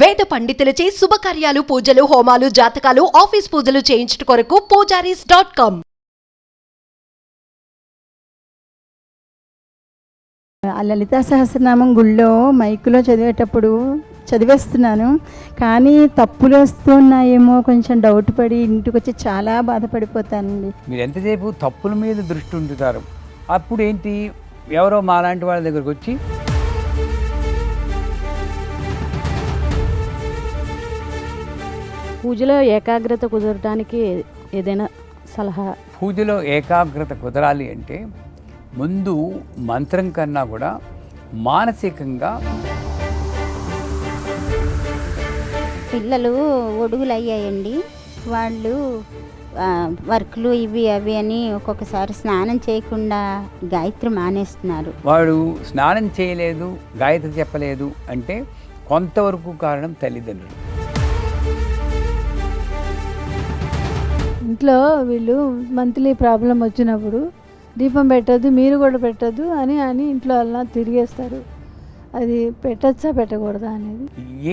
వేద పండితులచే శుభకార్యాలు పూజలు హోమాలు జాతకాలు ఆఫీస్ పూజలు చేయించుట కొరకు పూజారీస్.com. ఆ లలితా సహస్రనామం గుళ్ళో మైకులో చదివేటప్పుడు చదివేస్తున్నాను, కానీ తప్పులు వస్తున్నాయేమో కొంచెం డౌట్ పడి ఇంటికి వచ్చి చాలా బాధపడిపోతానండి. మీరు ఎంతసేపు తప్పుల మీద దృష్టి ఉంచుతారు. అప్పుడు ఏంటి, ఎవరో మాలాంటి వాళ్ళ దగ్గరకు వచ్చి పూజలో ఏకాగ్రత కుదరడానికి ఏదైనా సలహా? పూజలో ఏకాగ్రత కుదరాలి అంటే ముందు మంత్రం కన్నా కూడా మానసికంగా పిల్లలు ఒడుగులు అయ్యాయండి. వాళ్ళు వర్క్లు ఇవి అవి అని ఒక్కొక్కసారి స్నానం చేయకుండా గాయత్రి మానేస్తున్నారు. వాడు స్నానం చేయలేదు, గాయత్రి చెప్పలేదు అంటే కొంతవరకు కారణం తల్లిదండ్రులు. ఇంట్లో వీళ్ళు మంత్లీ ప్రాబ్లం వచ్చినప్పుడు దీపం పెట్టద్దు, మీరు కూడా పెట్టద్దు అని ఇంట్లో అలా తిరిగేస్తారు. అది పెట్టచ్చా పెట్టకూడదా అనేది.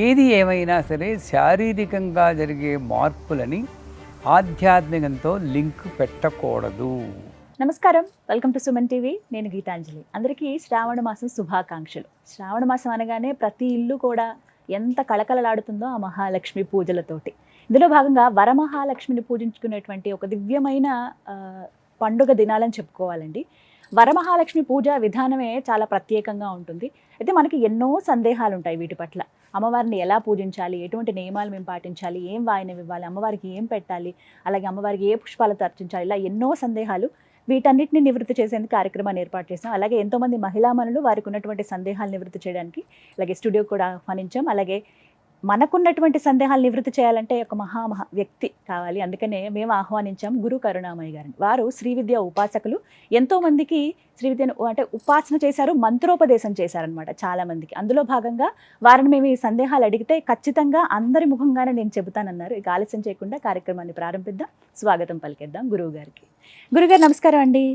ఏది ఏమైనా సరే శారీరకంగా జరిగే మార్పులని ఆధ్యాత్మికంతో లింక్ పెట్టకూడదు. నమస్కారం, వెల్కమ్ టు సుమన్ టీవీ. నేను గీతాంజలి. అందరికీ శ్రావణ మాసం శుభాకాంక్షలు. శ్రావణ మాసం అనగానే ప్రతి ఇల్లు కూడా ఎంత కళకళలాడుతుందో ఆ మహాలక్ష్మి పూజలతోటి. ఇందులో భాగంగా వరమహాలక్ష్మిని పూజించుకునేటువంటి ఒక దివ్యమైన పండుగ దినాలని చెప్పుకోవాలండి. వరమహాలక్ష్మి పూజ విధానమే చాలా ప్రత్యేకంగా ఉంటుంది. అయితే మనకి ఎన్నో సందేహాలు ఉంటాయి వీటి పట్ల. అమ్మవారిని ఎలా పూజించాలి, ఎటువంటి నియమాలు మేము పాటించాలి, ఏం వాయినం ఇవ్వాలి, అమ్మవారికి ఏం పెట్టాలి, అలాగే అమ్మవారికి ఏ పుష్పాలతో అర్చించాలి, ఇలా ఎన్నో సందేహాలు. వీటన్నిటిని నివృత్తి చేసేందుకు కార్యక్రమాన్ని ఏర్పాటు చేసాం. అలాగే ఎంతోమంది మహిళామణులు వారికి ఉన్నటువంటి సందేహాలు నివృత్తి చేయడానికి అలాగే స్టూడియో కూడా ఆహ్వానించాం. అలాగే మనకున్నటువంటి సందేహాలు నివృత్తి చేయాలంటే ఒక మహా వ్యక్తి కావాలి. అందుకనే మేము ఆహ్వానించాం గురు కరుణామయ్య గారిని. వారు శ్రీ విద్య ఉపాసకులు. ఎంతోమందికి శ్రీ విద్యను అంటే ఉపాసన చేశారు, మంత్రోపదేశం చేశారనమాట చాలా మందికి. అందులో భాగంగా వారిని మేము ఈ సందేహాలు అడిగితే ఖచ్చితంగా అందరి ముఖంగానే నేను చెబుతానన్నారు. ఇక ఆలస్యం చేయకుండా కార్యక్రమాన్ని ప్రారంభిద్దాం. స్వాగతం పలికేద్దాం గురువు గారికి. గురుగారు నమస్కారం అండి.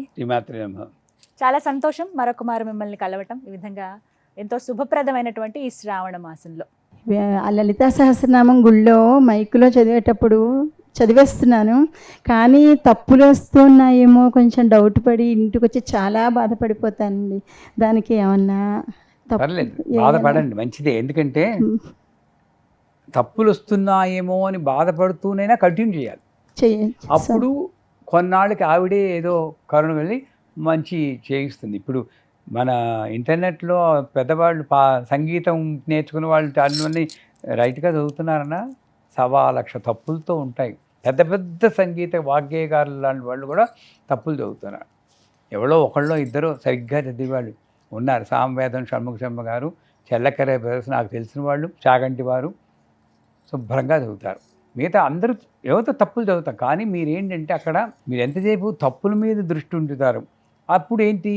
చాలా సంతోషం మరొక మారు మిమ్మల్ని కలవటం. ఈ విధంగా ఎంతో శుభప్రదమైనటువంటి ఈ శ్రావణ మాసంలో ఆ లలితా సహస్రనామం గుళ్ళో మైకులో చదివేటప్పుడు చదివేస్తున్నాను, కానీ తప్పులు వస్తున్నాయేమో కొంచెం డౌట్ పడి ఇంటికి వచ్చి చాలా బాధపడిపోతానండి. దానికి ఏమన్నా బాధపడండి, మంచిదే. ఎందుకంటే తప్పులు వస్తున్నాయేమో అని బాధపడుతూనైనా కంటిన్యూ చేయాలి. అప్పుడు కొన్నాళ్ళకి ఆవిడే ఏదో కరుణ వెళ్ళి మంచి చేయిస్తుంది. ఇప్పుడు మన ఇంటర్నెట్లో పెద్దవాళ్ళు సంగీతం నేర్చుకున్న వాళ్ళు అన్నీ రైట్గా చదువుతున్నారన్నా 1,00,000 తప్పులతో ఉంటాయి. పెద్ద పెద్ద సంగీత వాగ్గేయకారులు లాంటి వాళ్ళు కూడా తప్పులు చదువుతున్నారు. ఎవరో ఒకళ్ళో ఇద్దరు సరిగ్గా చదివేవాళ్ళు ఉన్నారు. సామవేదం షణ్ముఖ శర్మ గారు, చెల్లకరే బ్రదర్స్ నాకు తెలిసిన వాళ్ళు, చాగంటి వారు శుభ్రంగా చదువుతారు. మిగతా అందరూ ఎవరితో తప్పులు చదువుతారు. కానీ మీరేంటంటే అక్కడ మీరు ఎంతసేపు తప్పుల మీద దృష్టి ఉంచుతారు. అప్పుడు ఏంటి,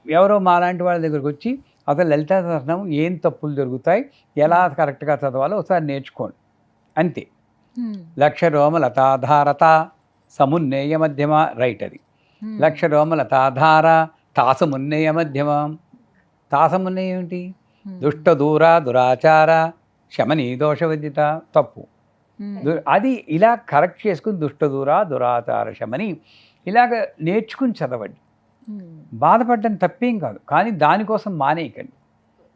ఎవరో మాలాంటి వాళ్ళ దగ్గరకు వచ్చి అసలు లలితా సహస్రనామం ఏం తప్పులు జరుగుతాయి, ఎలా కరెక్ట్గా చదవాలో ఒకసారి నేర్చుకోండి అంతే. లక్ష రోమలతాధారత సమున్నేయ మధ్యమ, రైట్. అది లక్ష రోమలతాధార తాసమున్నేయ మధ్యమ. తాసమున్నేయ ఏమిటి? దుష్ట దూర దురాచార శమనీ దోషవిదిత, తప్పు. అది ఇలా కరెక్ట్ చేసుకుని దుష్ట దూర దురాచార శమని ఇలాగ నేర్చుకుని చదవండి. బాధపడడం తప్పేం కాదు, కానీ దానికోసం మానేయకండి.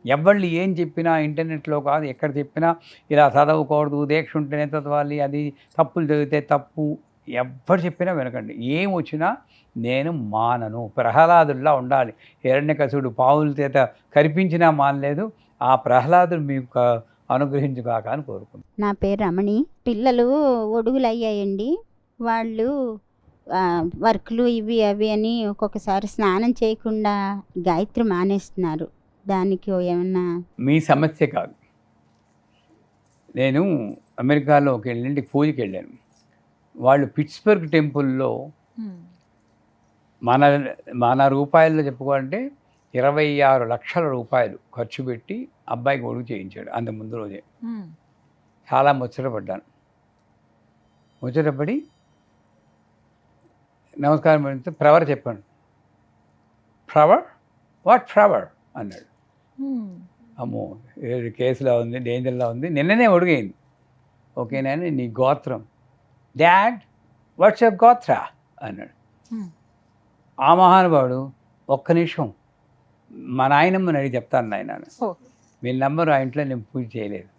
ఎవళ్ళు ఏం చెప్పినా ఇంటర్నెట్లో కాదు ఎక్కడ చెప్పినా ఇలా చదవకూడదు, దీక్ష ఉంటేనే చదవాలి, అది తప్పులు చదివితే తప్పు, ఎవ్వరు చెప్పినా వినకండి. ఏం వచ్చినా నేను మానను, ప్రహ్లాదుల్లా ఉండాలి. హిరణ్యకశిపుడు పావుల చేత కరిపించినా మానలేదు. ఆ ప్రహ్లాదుడు మీకు అనుగ్రహించుగాక అని కోరుకుంటున్నాను. నా పేరు రమణి. పిల్లలు ఒడుగులు అయ్యాయండి. వాళ్ళు వర్క్లు ఇవి అవి అని ఒక్కొక్కసారి స్నానం చేయకుండా గాయత్రి మానేస్తున్నారు. దానికి ఏమన్నా? మీ సమస్య కాదు. నేను అమెరికాలో ఒక ఇంటికి పూజకి వెళ్ళాను. వాళ్ళు పిట్స్బర్గ్ టెంపుల్లో మన రూపాయల్లో చెప్పుకోవాలంటే 26 లక్షల రూపాయలు ఖర్చు పెట్టి అబ్బాయికి ఒడుగు చేయించాడు. అంత ముందు రోజే చాలా ముచ్చటపడ్డాను. ముచ్చటపడి నమస్కారం పెడితే ఫ్లవర్ చెప్పాను. ఫ్లవర్? వాట్ ఫ్లవర్ అన్నాడు. అమ్మో కేసులో ఉంది, డేంజర్లో ఉంది. నిన్ననే అడిగింది, ఓకేనా నీ గోత్రం, డాడ్ వాట్స్ యువర్ గోత్ర అన్నాడు. ఆ మహానుభావుడు ఒక్క నిమిషం మా నాయనమ్మని అడిగి చెప్తాను నాయన, వీళ్ళ నంబరు ఆ ఇంట్లో నేను పూజ చేయలేదు.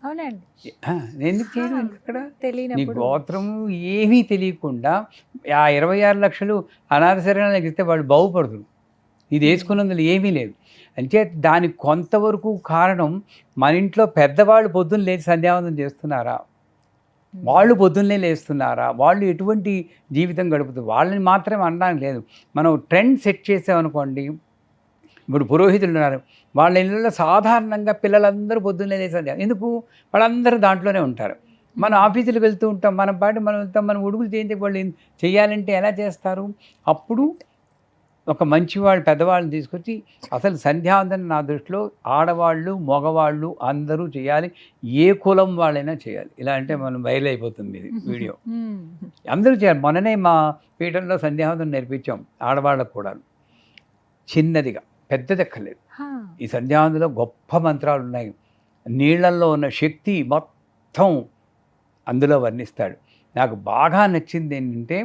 అవునండి, నేను ఎందుకు చేయను అక్కడ, నీ తెలియనప్పుడు గోత్రము ఏమీ తెలియకుండా ఆ 26 లక్షలు అనాథ శరణాలకు ఇస్తే వాళ్ళు బాగుపడతారు. ఇది వేసుకున్నందులో ఏమీ లేదు. అంటే దానికి కొంతవరకు కారణం మన ఇంట్లో పెద్దవాళ్ళు పొద్దున్న లేచి సంధ్యావందనం చేస్తున్నారా, వాళ్ళు పొద్దున్నే లేస్తున్నారా, వాళ్ళు ఎటువంటి జీవితం గడుపుతారు, వాళ్ళని మాత్రమే అనడానికి లేదు. మనం ట్రెండ్ సెట్ చేసామనుకోండి, ఇప్పుడు పురోహితులు ఉన్నారు, వాళ్ళ ఇళ్ళలో సాధారణంగా పిల్లలందరూ పొద్దున్నే లేచి ఎందుకు, వాళ్ళందరూ దాంట్లోనే ఉంటారు. మన ఆఫీసులకు వెళ్తూ ఉంటాం, మన పాటి మనం వెళ్తాం, మనం ఉడుగులు చేయించే వాళ్ళు చేయాలంటే ఎలా చేస్తారు. అప్పుడు ఒక మంచివాళ్ళు పెద్దవాళ్ళని తీసుకొచ్చి అసలు సంధ్యావందనం నా దృష్టిలో ఆడవాళ్ళు మగవాళ్ళు అందరూ చేయాలి, ఏ కులం వాళ్ళైనా చేయాలి. ఇలా అంటే మనం బయలుపోతుంది ఇది వీడియో, అందరూ చేయాలి. మొన్ననే మా పీఠంలో సంధ్యావందనం నేర్పించాం ఆడవాళ్ళకు కూడా, చిన్నదిగా పెద్దది ఎక్కర్లేదు. ఈ సంధ్యావందనంలో గొప్ప మంత్రాలు ఉన్నాయి, నీళ్లలో ఉన్న శక్తి మొత్తం అందులో వర్ణిస్తాడు. నాకు బాగా నచ్చింది ఏంటంటే,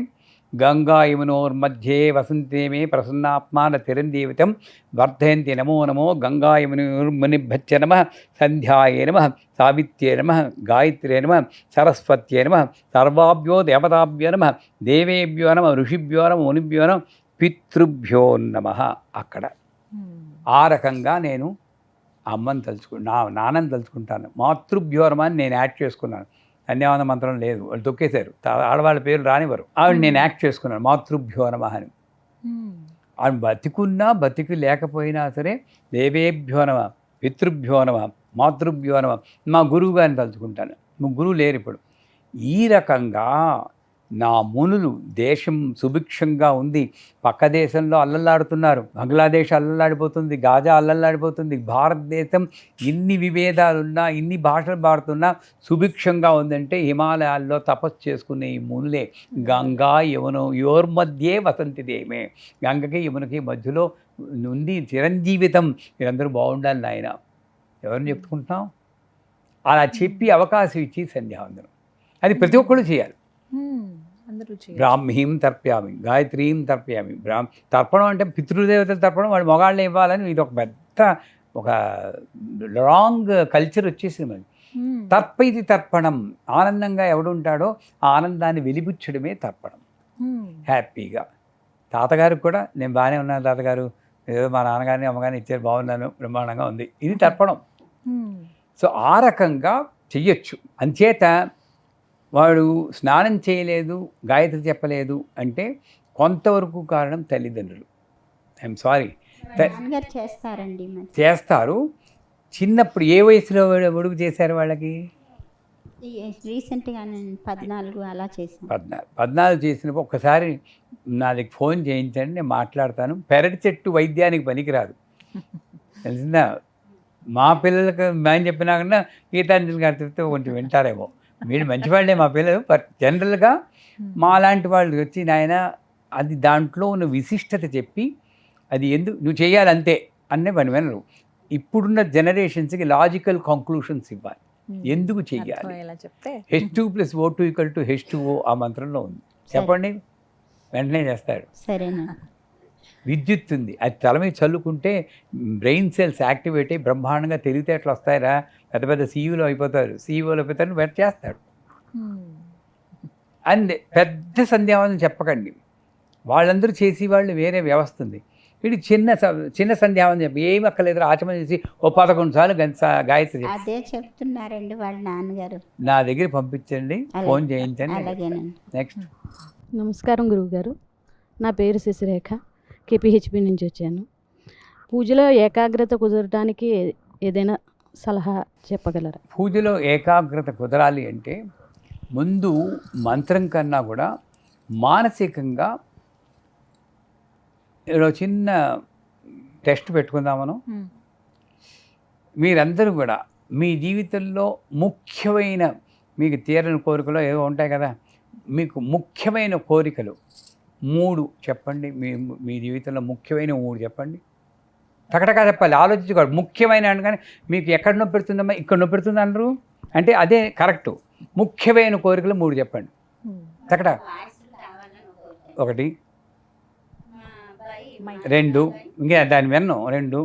గంగా యమునోర్మధ్యే వసంతే మే ప్రసన్నాత్మాన తిరందీవితం వర్ధయంతి నమో నమో గంగా యమునోర్మునిభ్యచ్చ నమ సంధ్యాయే నమ సావిత్ర్యే నమ గాయత్ర్యే నమ సరస్వత్యే నమ సర్వాభ్యో దేవతాభ్యో నమ దేవేభ్యో నమ ఋషిభ్యో నమ మునిభ్యో నమ పితృభ్యో నమ. అక్కడ ఆ రకంగా నేను అమ్మని నా నాన్నని తలుచుకుంటాను. మాతృభ్యో నమ అని నేను యాడ్ చేసుకున్నాను. సంధ్యావందన మంత్రం లేదు, వాళ్ళు తొక్కేశారు, ఆడవాళ్ళ పేరు రానివ్వరు. ఆవిడ నేను యాక్ట్ చేసుకున్నాను మాతృభ్యో నమః అని. ఆవిడ బతికున్నా బతికి లేకపోయినా సరే దేవేభ్యో నమః పితృభ్యో నమః మాతృభ్యో నమః, మా గురువు గారిని తలుచుకుంటాను. గురువు లేరు ఇప్పుడు. ఈ రకంగా నా మునులు, దేశం సుభిక్షంగా ఉంది, పక్క దేశంలో అల్లల్లాడుతున్నారు, బంగ్లాదేశ్ అల్లల్లాడిపోతుంది, గాజా అల్లల్లాడిపోతుంది, భారతదేశం ఇన్ని విభేదాలున్నా ఇన్ని భాషలు పాడుతున్నా సుభిక్షంగా ఉందంటే హిమాలయాల్లో తపస్సు చేసుకునే ఈ మునులే. గంగా యమున యోర్మధ్యే వసంతి దేమే, గంగకి యమునకి మధ్యలో ఉంది చిరంజీవితం. మీరందరూ బాగుండాలి నాయన, ఎవరిని చెప్పుకుంటున్నాం. అలా చెప్పి అవకాశం ఇచ్చి సంధ్యావందనం అది ప్రతి ఒక్కళ్ళు చేయాలి. బ్రాహ్మీం తర్ప్యామి, గాయత్రీం తర్ప్యామి. తర్పణం అంటే పితృదేవతల తర్పణం వాళ్ళు మొగాళ్ళే ఇవ్వాలని ఇది ఒక పెద్ద ఒక రాంగ్ కల్చర్ వచ్చేసింది మనకి. తర్పైది తర్పణం, ఆనందంగా ఎవడుంటాడో ఆ ఆనందాన్ని వెలిబుచ్చడమే తర్పణం. హ్యాపీగా తాతగారికి కూడా నేను బాగానే ఉన్నాను తాతగారు, ఏదో మా నాన్నగారిని అమ్మగారిని ఇచ్చారు, బాగున్నాను, బ్రహ్మాండంగా ఉంది, ఇది తర్పణం. సో ఆ రకంగా చెయ్యొచ్చు. అంచేత వాడు స్నానం చేయలేదు, గాయత్రి చెప్పలేదు అంటే కొంతవరకు కారణం తల్లిదండ్రులు. ఐఎమ్ సారీ, చేస్తారండి, చేస్తారు. చిన్నప్పుడు ఏ వయసులో ఒడుగు చేశారు వాళ్ళకి? రీసెంట్గా 14 అలా చేశాను. 14 చేసినప్పుడు ఒక్కసారి నా దగ్గర ఫోన్ చేయించండి, నేను మాట్లాడతాను. పెరటి చెట్టు వైద్యానికి పనికిరాదు, తెలిసిందా? మా పిల్లలకు మేము చెప్పినా కన్నా గీతాంజలి గారు చెప్తే కొంచెం వింటారేమో. మీరు మంచివాళ్ళే మా పిల్లలు, బట్ జనరల్గా మా లాంటి వాళ్ళు వచ్చి నాయన అది దాంట్లో ఉన్న విశిష్టత చెప్పి అది ఎందుకు నువ్వు చేయాలంతే అనే పని వినరు. ఇప్పుడున్న జనరేషన్స్కి లాజికల్ కంక్లూషన్స్ ఇవ్వాలి, ఎందుకు చెయ్యాలి. H2+O2 = H2O ఆ మంత్రంలో ఉంది, చెప్పండి, వెంటనే చేస్తాడు. సరేనా? విద్యుత్ ఉంది, అది తల మీద చల్లుకుంటే బ్రెయిన్ సెల్స్ యాక్టివేట్ అయ్యి బ్రహ్మాండంగా తెలివితేటలు వస్తాయిరా, పెద్ద పెద్ద సీఈఓలు అయిపోతారు, వెంట చేస్తాడు. అంతే, పెద్ద సంధ్యావందనం చెప్పకండి, వాళ్ళందరూ చేసేవాళ్ళు వేరే వ్యవస్థ ఉంది. ఇది చిన్న సంధ్యావందనం చెప్పి ఏమి అక్కర్లేదు, ఆచమనం చేసి 11 సార్లు గాయత్రి అదే చెప్తున్నారండి వాళ్ళ నాన్నగారు. నా దగ్గర పంపించండి, ఫోన్ చేయించండి. నెక్స్ట్. నమస్కారం గురువుగారు, నా పేరు శశిరేఖ, KPHP నుంచి వచ్చాను. పూజలో ఏకాగ్రత కుదరడానికి ఏదైనా సలహా చెప్పగలరా? పూజలో ఏకాగ్రత కుదరాలి అంటే ముందు మంత్రం కన్నా కూడా మానసికంగా ఏదో చిన్న టెస్ట్ పెట్టుకుందాం మనం. మీరందరూ కూడా మీ జీవితంలో ముఖ్యమైన, మీకు తీరని కోరికలు ఏవో ఉంటాయి కదా, మీకు ముఖ్యమైన కోరికలు 3 చెప్పండి. మీ జీవితంలో ముఖ్యమైన 3 చెప్పండి. టకటకా చెప్పాలి, ఆలోచించుకోవాలి. ముఖ్యమైన కానీ మీకు ఎక్కడ నొప్పి పెడుతుందమ్మా, ఇక్కడ నొప్పి పెడుతుంది అన్నారు అంటే అదే కరెక్టు. ముఖ్యమైన కోరికలు 3 చెప్పండి టకటా. 1 2 ఇంకా దాని వెన్ను 2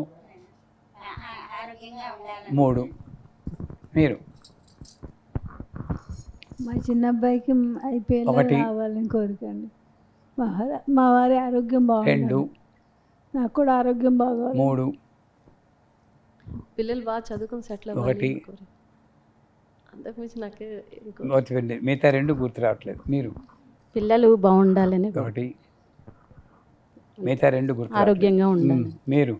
3 మీరు మా చిన్న అబ్బాయికి ఐపీఎల్ ఒకటి. రావాలని కోరికండి. మా వారి ఆరోగ్యం బాగుంది, 2 నాకు కూడా ఆరోగ్యం బాగోవాలి. 3 పిల్లలు బాగా చదువుకుని సెటిల్ 1 అంతకుమించి నాకే వచ్చింది. మిగతా 2 గుర్తు రావట్లేదు. మీరు పిల్లలు బాగుండాలని 1 మిగతా 2 గుర్తు ఆరోగ్యంగా రావట్లేదు. ఉండాలి. మీరు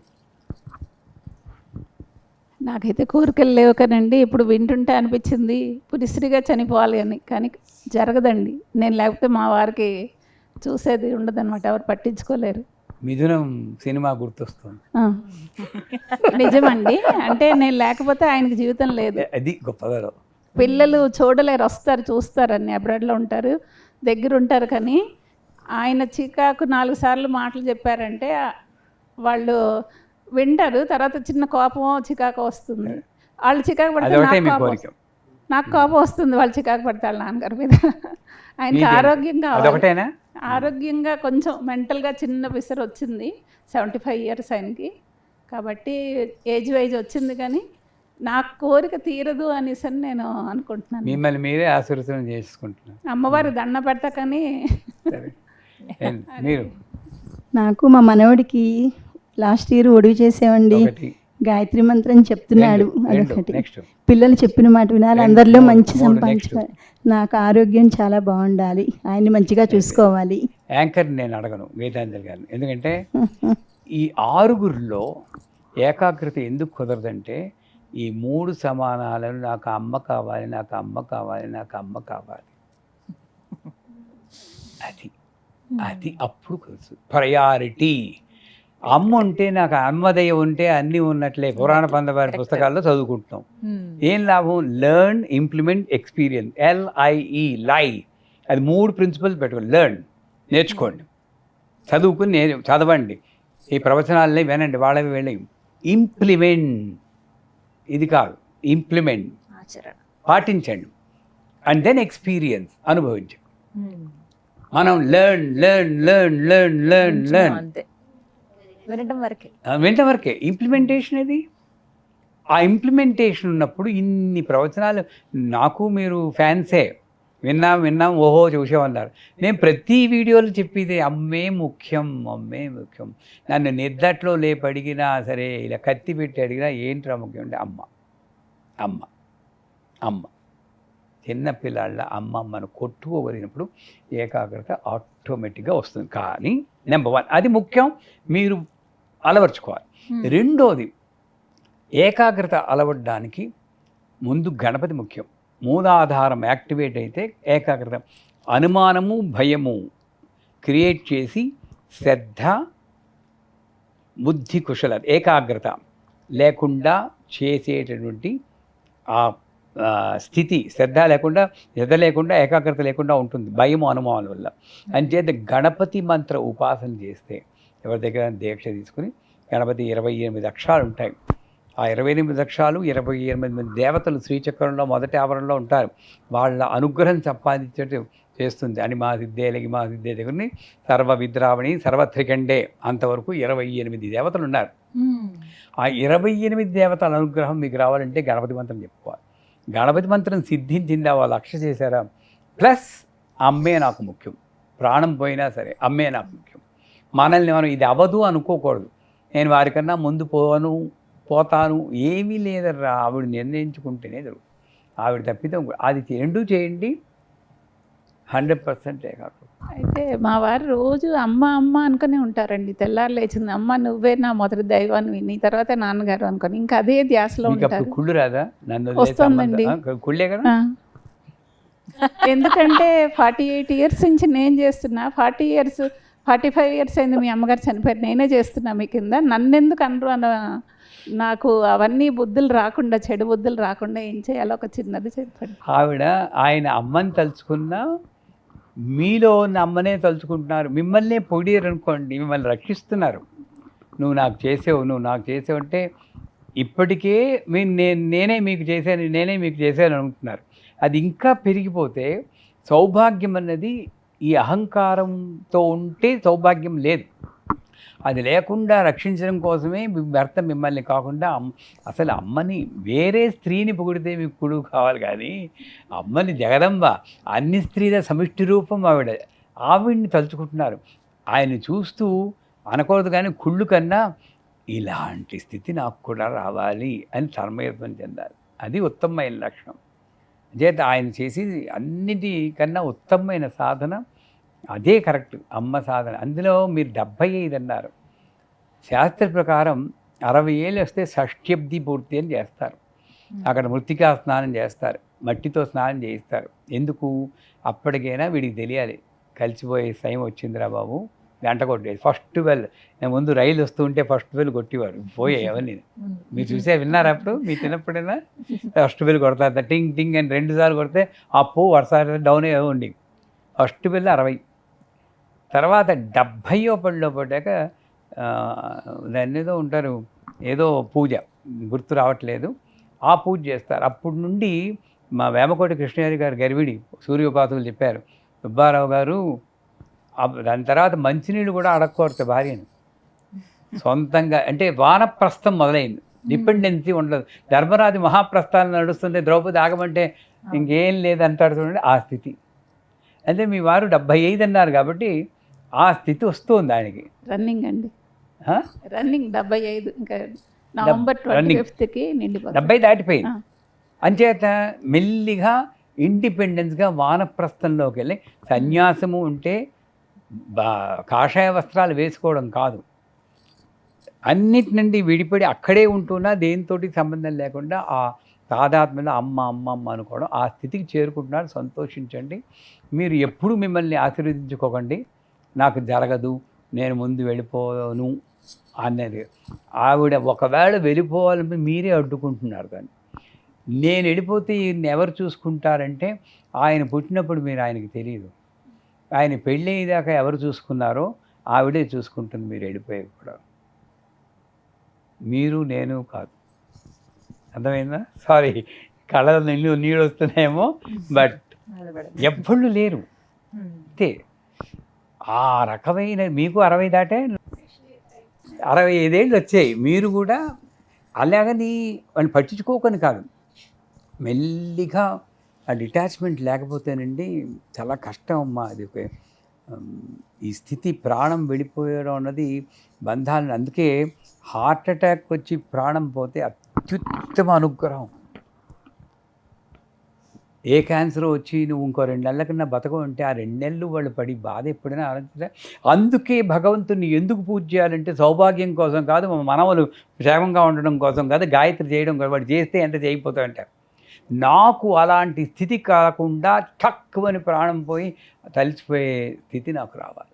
నాకైతే కోరికలు లేవు కానండి, ఇప్పుడు వింటుంటే అనిపించింది పురిశ్రీగా చనిపోవాలి అని, కానీ జరగదండి. నేను లేకపోతే మా వారికి చూసేది ఉండదన్నమాట, ఎవరు పట్టించుకోలేరు. మిథునం సినిమా గుర్తొస్తుంది. ఆ. నిజమండి, అంటే నేను లేకపోతే ఆయనకి జీవితం లేదు. అది గొప్పగా. పిల్లలు చూడలేరు, వస్తారు చూస్తారని, అబ్రాడ్లో ఉంటారు, దగ్గర ఉంటారు, కానీ ఆయన చికాకు 4 సార్లు మాటలు చెప్పారంటే వాళ్ళు వింటారు, తర్వాత చిన్న కోపం చికాకు వస్తుంది. వాళ్ళు చికాకు పడితే నాకు కోపం వస్తుంది, వాళ్ళు చికాకు పడతారు నాన్నగారి మీద. ఆయనకి ఆరోగ్యం కావాలి, ఆరోగ్యంగా కొంచెం మెంటల్గా చిన్న విసరు వచ్చింది. 75 years ఆయనకి, కాబట్టి ఏజ్ వైజ్ వచ్చింది, కానీ నాకు కోరిక తీరదు అనేసి అని నేను అనుకుంటున్నాను. మిమ్మల్ని మీరే ఆశీర్వచనం చేసుకుంటున్నాను. అమ్మవారి దండ పెడతా కానీ. మీరు నాకు మా మనవడికి లాస్ట్ ఇయర్ ఒడుగు చేసామండి. గాయత్రి మంత్రం చెప్తున్నాడు, అదొకటి. పిల్లలు చెప్పిన మాట వినాలి, అందరిలో మంచి సంపాదించుకోవాలి. నాకు ఆరోగ్యం చాలా బాగుండాలి, ఆయన్ని మంచిగా చూసుకోవాలి. యాంకర్ నేను అడగను గీతాంజలి గారిని, ఎందుకంటే ఈ 6గురిలో ఏకాగ్రత ఎందుకు కుదరదంటే ఈ 3 సమానాలను నాకు అమ్మ కావాలి, నాకు అమ్మ కావాలి, నాకు అమ్మ కావాలి, అది అప్పుడు కుదురు. ప్రయారిటీ అమ్మ ఉంటే, నాకు అమ్మదయ్య ఉంటే అన్నీ ఉన్నట్లే. పురాణ పందవారి పుస్తకాల్లో చదువుకుంటున్నాం. ఏం లాభం? Learn, implement, experience. LIE లై, అది 3 ప్రిన్సిపల్స్ పెట్టుకోండి. లెర్న్, నేర్చుకోండి, చదువుకుని చదవండి, ఈ ప్రవచనాలని వినండి, వాళ్ళవి వెళ్ళి. ఇంప్లిమెంట్, ఇది కాదు, ఇంప్లిమెంట్, పాటించండి. అండ్ దెన్ ఎక్స్పీరియన్స్, అనుభవించండి. మనం learn learn learn learn learn learn వినటం వరకే. ఇంప్లిమెంటేషన్ ఇది. ఆ ఇంప్లిమెంటేషన్ ఉన్నప్పుడు ఇన్ని ప్రవచనాలు, నాకు మీరు ఫ్యాన్సే, విన్నాం ఓహో చూసామన్నారు. నేను ప్రతి వీడియోలో చెప్పేది అమ్మే ముఖ్యం, అమ్మే ముఖ్యం. నన్ను నిద్దట్లో లేపి అడిగినా సరే, ఇలా కత్తి పెట్టి అడిగినా ఏంట్రా ముఖ్యం అంటే అమ్మ అమ్మ అమ్మ. చిన్నపిల్లాళ్ళ అమ్మమ్మను కొట్టుకోగలిగినప్పుడు ఏకాగ్రత ఆటోమేటిక్గా వస్తుంది. కానీ నెంబర్ 1 అది ముఖ్యం, మీరు అలవర్చుకోవాలి. రెండోది, ఏకాగ్రత అలవడడానికి ముందు గణపతి ముఖ్యం. మూలాధారం యాక్టివేట్ అయితే ఏకాగ్రత. అనుమానము భయము క్రియేట్ చేసి శ్రద్ధ బుద్ధి కుశల ఏకాగ్రత లేకుండా చేసేటటువంటి ఆ స్థితి, శ్రద్ధ లేకుండా, శ్రద్ధ లేకుండా, ఏకాగ్రత లేకుండా ఉంటుంది, భయము అనుమానం వల్ల. అంచేత గణపతి మంత్ర ఉపాసన చేస్తే, ఎవరి దగ్గర దీక్ష తీసుకుని గణపతి 28 అక్షరాలు ఉంటాయి. ఆ 28 అక్షరాలు 28 మంది దేవతలు శ్రీచక్రంలో మొదటి ఆవరణలో ఉంటారు. వాళ్ళ అనుగ్రహం సంపాదించడం చేస్తుంది. అని మా సిద్ధేలకి మా సిద్ధే దగ్గరని సర్వ విద్రావణి సర్వత్రికండే అంతవరకు 28 దేవతలు ఉన్నారు. ఆ 28 దేవతల అనుగ్రహం మీకు రావాలంటే గణపతి మంత్రం చెప్పుకోవాలి. గణపతి మంత్రం సిద్ధించిందా, వాళ్ళు లక్ష్య చేశారా, ప్లస్ అమ్మే నాకు ముఖ్యం, ప్రాణం పోయినా సరే అమ్మే నాకు ముఖ్యం. మనల్ని మనం ఇది అవ్వదు అనుకోకూడదు. నేను వారికన్నా ముందు పోతాను ఏమీ లేదర్రా, ఆవిడ నిర్ణయించుకుంటేనే జరుగుతుంది. ఆవిడ తప్పితం అది రెండూ చేయండి, 100% ఏకాగ్రత. అయితే మా వారు రోజు అమ్మ అమ్మ అనుకునే ఉంటారండి. తెల్లారు లేచింది, అమ్మ నువ్వే నా మొదటి దైవాన్ని, నీ తర్వాత నాన్నగారు అనుకొని, ఇంకా అదే ధ్యాసలో ఉంటారు. కుళ్ళు రాదా? నన్ను వస్తుందండి, కుళ్ళే కదా. ఎందుకంటే 48 years నుంచి నేను చేస్తున్నా, 45 years అయింది మీ అమ్మగారు చనిపోయారు, నేనే చేస్తున్నా మీ కింద, నన్నెందుకు అనరు అన్న. నాకు అవన్నీ బుద్ధులు రాకుండా, చెడు బుద్ధులు రాకుండా ఏం చేయాలో ఒక చిన్నది చెప్పండి. ఆవిడ ఆయన అమ్మని తలుచుకున్నా మీలో ఉన్న అమ్మనే తలుచుకుంటున్నారు. మిమ్మల్నే పొడియరు అనుకోండి, మిమ్మల్ని రక్షిస్తున్నారు. నువ్వు నాకు చేసావు అంటే ఇప్పటికే నేనే మీకు చేశాను అనుకుంటున్నారు. అది ఇంకా పెరిగిపోతే సౌభాగ్యం అన్నది ఈ అహంకారంతో ఉంటే సౌభాగ్యం లేదు. అది లేకుండా రక్షించడం కోసమే భర్త మిమ్మల్ని కాకుండా అసలు అమ్మని వేరే స్త్రీని పొగిడితే మీకు కొడుకు కావాలి, కానీ అమ్మని జగదంబ అన్ని స్త్రీల సమిష్టి రూపం ఆవిడ్ని తలుచుకుంటున్నారు. ఆయన చూస్తూ అనకూడదు, కానీ కుళ్ళు కన్నా ఇలాంటి స్థితి నాకు కూడా రావాలి అని తన్మయత్వం చెందాలి. అది ఉత్తమమైన లక్షణం. చేత ఆయన చేసేది అన్నిటికన్నా ఉత్తమమైన సాధన అదే కరెక్ట్, అమ్మ సాధన. అందులో మీరు 75 అన్నారు. శాస్త్ర ప్రకారం 60 ఏళ్ళు వస్తే షష్ఠ్యబ్ది పూర్తి అని చేస్తారు. అక్కడ మృత్తికా స్నానం చేస్తారు, మట్టితో స్నానం చేయిస్తారు. ఎందుకు? అప్పటికైనా వీడికి తెలియాలి కలిసిపోయే టైం వచ్చిందిరా బాబు, గంట కొట్టేది. ఫస్ట్ బెల్, నేను ముందు రైలు వస్తూ ఉంటే ఫస్ట్ బెల్ కొట్టేవారు, పోయే అవన్నీ మీరు చూసే విన్నారు. అప్పుడు మీరు తినప్పుడైనా ఫస్ట్ బెల్ కొడతారు, టింగ్ టింగ్ అని 2 సార్లు కొడితే అప్పు వరుస డౌన్ ఉండి ఫస్ట్ బెల్ 60. తర్వాత 70వ పడిలో పడ్డాక దాన్ని ఏదో ఉంటారు, ఏదో పూజ గుర్తు రావట్లేదు, ఆ పూజ చేస్తారు. అప్పటి నుండి మా వేమకోటి కృష్ణయ్య గారు గర్విడి సూర్యోపాసకులు చెప్పారు, సుబ్బారావు గారు దాని తర్వాత మంచినీళ్ళు కూడా అడగకూడదు భార్యను సొంతంగా. అంటే వానప్రస్థం మొదలైంది, డిపెండెన్సీ ఉండదు. ధర్మరాజు మహాప్రస్థానం నడుస్తుంటే ద్రౌపది ఆగమంటే ఇంకేం లేదంటాడు చూడండి, ఆ స్థితి. అంటే మీ వారు 75 అన్నారు కాబట్టి ఆ స్థితి వస్తుంది ఆయనకి. రన్నింగ్ అండి, రన్నింగ్ 75, ఇంకా నవంబర్ 25కి నిండిపోతుంది. 70 దాటిపోయింది. అంచేత మెల్లిగా ఇండిపెండెన్స్గా వానప్రస్థంలోకి వెళ్ళి సన్యాసము ఉంటే కాషాయ వస్త్రాలు వేసుకోవడం కాదు, అన్నిటి నుండి విడిపడి అక్కడే ఉంటున్నా దేనితోటి సంబంధం లేకుండా ఆ తాదాత్మ్యంలో అమ్మ అనుకోవడం, ఆ స్థితికి చేరుకుంటున్నారు. సంతోషించండి. మీరు ఎప్పుడు మిమ్మల్ని ఆశీర్వదించుకోకండి, నాకు జరగదు, నేను ముందు వెళ్ళిపోను అన్నది. ఆవిడ ఒకవేళ వెళ్ళిపోవాలంటే మీరే అడ్డుకుంటున్నారు. కానీ నేను వెళ్ళిపోతే ఈయన్ని ఎవరు చూసుకుంటారంటే, ఆయన పుట్టినప్పుడు మీరు ఆయనకి తెలియదు, ఆయన పెళ్ళయ్యేదాకా ఎవరు చూసుకున్నారో ఆవిడే చూసుకుంటుంది. మీరు వెళ్ళిపోయే కూడా మీరు నేను కాదు. అర్థమైందా? సారీ, కళ్ళ నీళ్ళు వస్తున్నాయేమో, బట్ ఎవ్వళ్ళు లేరు అంతే. ఆ రకమైన మీకు 60 దాటే 65 ఏళ్ళు వచ్చాయి, మీరు కూడా అలాగని వాళ్ళు పట్టించుకోకని కాదు, మెల్లిగా ఆ డిటాచ్మెంట్ లేకపోతేనండి చాలా కష్టం అమ్మా. అది ఈ స్థితి ప్రాణం వెళ్ళిపోయడం అన్నది బంధాలను. అందుకే హార్ట్ అటాక్ వచ్చి ప్రాణం పోతే అత్యుత్తమ అనుగ్రహం. ఏ క్యాన్సర్ వచ్చి నువ్వు ఇంకో 2 నెలల కన్నా బతకం అంటే ఆ 2 నెలలు వాళ్ళు పడి బాధ ఎప్పుడైనా ఆలోచించా. అందుకే భగవంతుని ఎందుకు పూజ చేయాలంటే సౌభాగ్యం కోసం కాదు, మనవలు క్షేమంగా ఉండడం కోసం కాదు, గాయత్రి చేయడం కోసం. వాడు చేస్తే ఎంత చేయిపోతాయంటారు. నాకు అలాంటి స్థితి కాకుండా తక్కువని ప్రాణం పోయి తలిసిపోయే స్థితి నాకు రావాలి.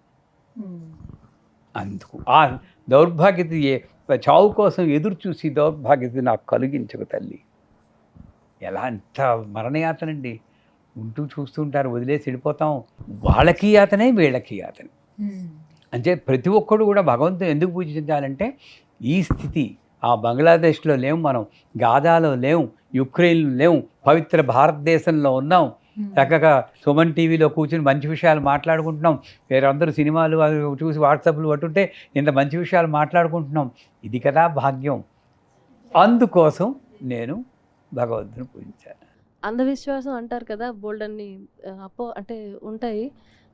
అందుకు ఆ దౌర్భాగ్యత చావు కోసం ఎదురు చూసి దౌర్భాగ్యత నాకు కలిగించకు తల్లి. ఎలా అంత మరణయాతనండి, ఉంటూ చూస్తుంటారు, వదిలేసి వెళ్ళిపోతాం. వాళ్ళకి యాతనే, వీళ్ళకి యాతనే. అంటే ప్రతి ఒక్కడు కూడా భగవంతుని ఎందుకు పూజించాలంటే ఈ స్థితి. ఆ బంగ్లాదేశ్లో లేవు మనం, గాజాలో లేవు, యుక్రెయిన్లో లేవు, పవిత్ర భారతదేశంలో ఉన్నాం. చక్కగా సుమన్ టీవీలో కూర్చుని మంచి విషయాలు మాట్లాడుకుంటున్నాం. వేరందరూ సినిమాలు అవి చూసి వాట్సాప్లు పట్టుంటే ఇంత మంచి విషయాలు మాట్లాడుకుంటున్నాం. ఇది కదా భాగ్యం. అందుకోసం నేను భగవంతుని పూజించాను. అంధవిశ్వాసం అంటారు కదా, బోల్డన్ని అంటే ఉంటాయి.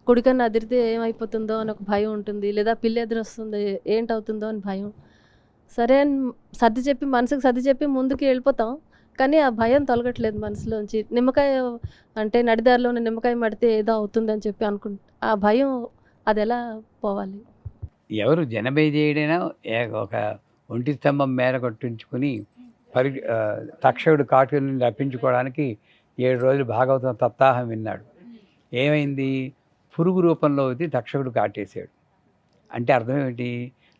కుడికన్నా అదిరితే ఏమైపోతుందో అని ఒక భయం ఉంటుంది, లేదా పిల్లి ఎదురొస్తుంది ఏంటవుతుందో అని భయం. సరే అని మనసుకు సర్ది చెప్పి ముందుకు వెళ్ళిపోతాం, కానీ ఆ భయం తొలగట్లేదు మనసులోంచి. నిమ్మకాయ అంటే నడిదారిలో ఉన్న నిమ్మకాయ మడితే ఏదో అవుతుందని చెప్పి ఆ భయం అది ఎలా పోవాలి? ఎవరు జనబే చేయడైనా ఒక ఒంటి స్తంభం మేర కొట్టించుకుని తక్షకుడు కాటుని రప్పించుకోవడానికి 7 రోజులు భాగవతం సప్తాహం విన్నాడు. ఏమైంది? పురుగు రూపంలో వచ్చి తక్షకుడు కాటేశాడు. అంటే అర్థం ఏమిటి?